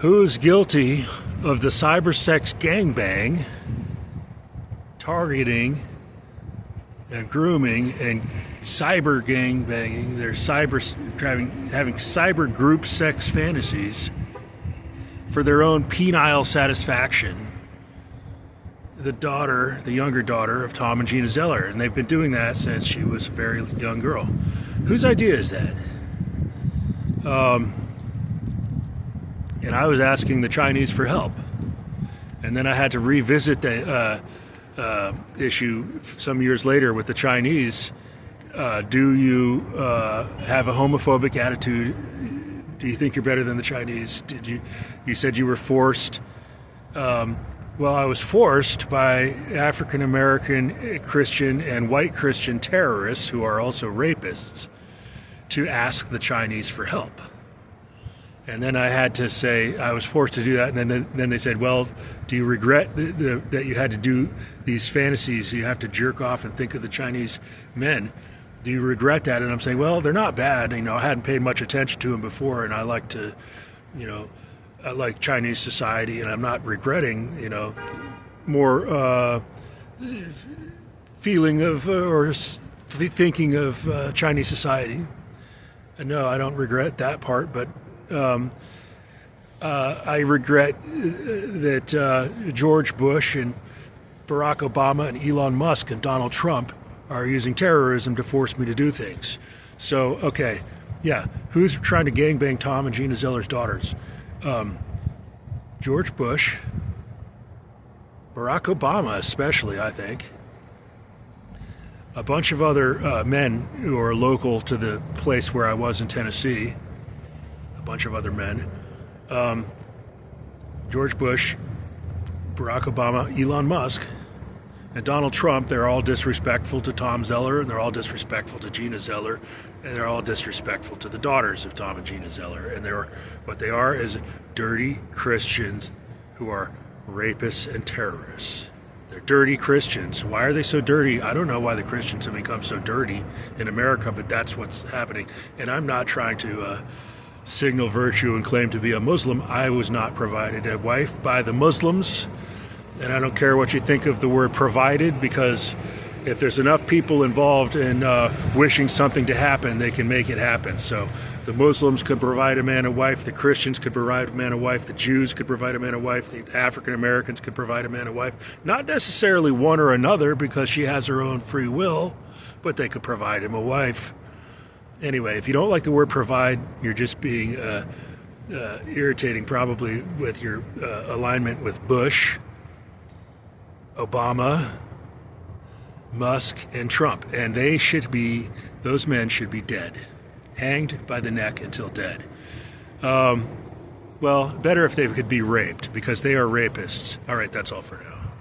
Who's guilty of the cybersex gangbang, targeting and grooming and cyber gangbanging? They're having cyber group sex fantasies for their own penile satisfaction. The younger daughter of Tom and Gina Zeller, and they've been doing that since she was a very young girl. Whose idea is that? And I was asking the Chinese for help, and then I had to revisit the issue some years later with the Chinese. Do you have a homophobic attitude? Do you think you're better than the Chinese? You said you were forced. Well, I was forced by African American Christian and white Christian terrorists who are also rapists to ask the Chinese for help. And then I had to say I was forced to do that. And then they said, well, do you regret that you had to do these fantasies? You have to jerk off and think of the Chinese men. Do you regret that? And I'm saying, well, they're not bad. I hadn't paid much attention to them before, and I like to, I like Chinese society, and I'm not regretting, more feeling of or thinking of Chinese society. And no, I don't regret that part, but I regret that George Bush and Barack Obama and Elon Musk and Donald Trump are using terrorism to force me to do things. So, okay, yeah, who's trying to gangbang Tom and Gina Zeller's daughters? George Bush, Barack Obama especially, I think, a bunch of other men who are local to the place where I was in Tennessee, a bunch of other men, George Bush, Barack Obama, Elon Musk, and Donald Trump. They're all disrespectful to Tom Zeller, and they're all disrespectful to Gina Zeller, and they're all disrespectful to the daughters of Tom and Gina Zeller. And what they are is dirty Christians who are rapists and terrorists. They're dirty Christians. Why are they so dirty? I don't know why the Christians have become so dirty in America, but that's what's happening. And I'm not trying to signal virtue and claim to be a Muslim. I was not provided a wife by the Muslims. And I don't care what you think of the word provided, because if there's enough people involved in wishing something to happen, they can make it happen. So the Muslims could provide a man a wife, the Christians could provide a man a wife, the Jews could provide a man a wife, the African Americans could provide a man a wife. Not necessarily one or another, because she has her own free will, but they could provide him a wife. Anyway, if you don't like the word provide, you're just being irritating, probably with your alignment with Bush, Obama, Musk, and Trump. And those men should be dead. Hanged by the neck until dead. Well, better if they could be raped, because they are rapists. All right, that's all for now.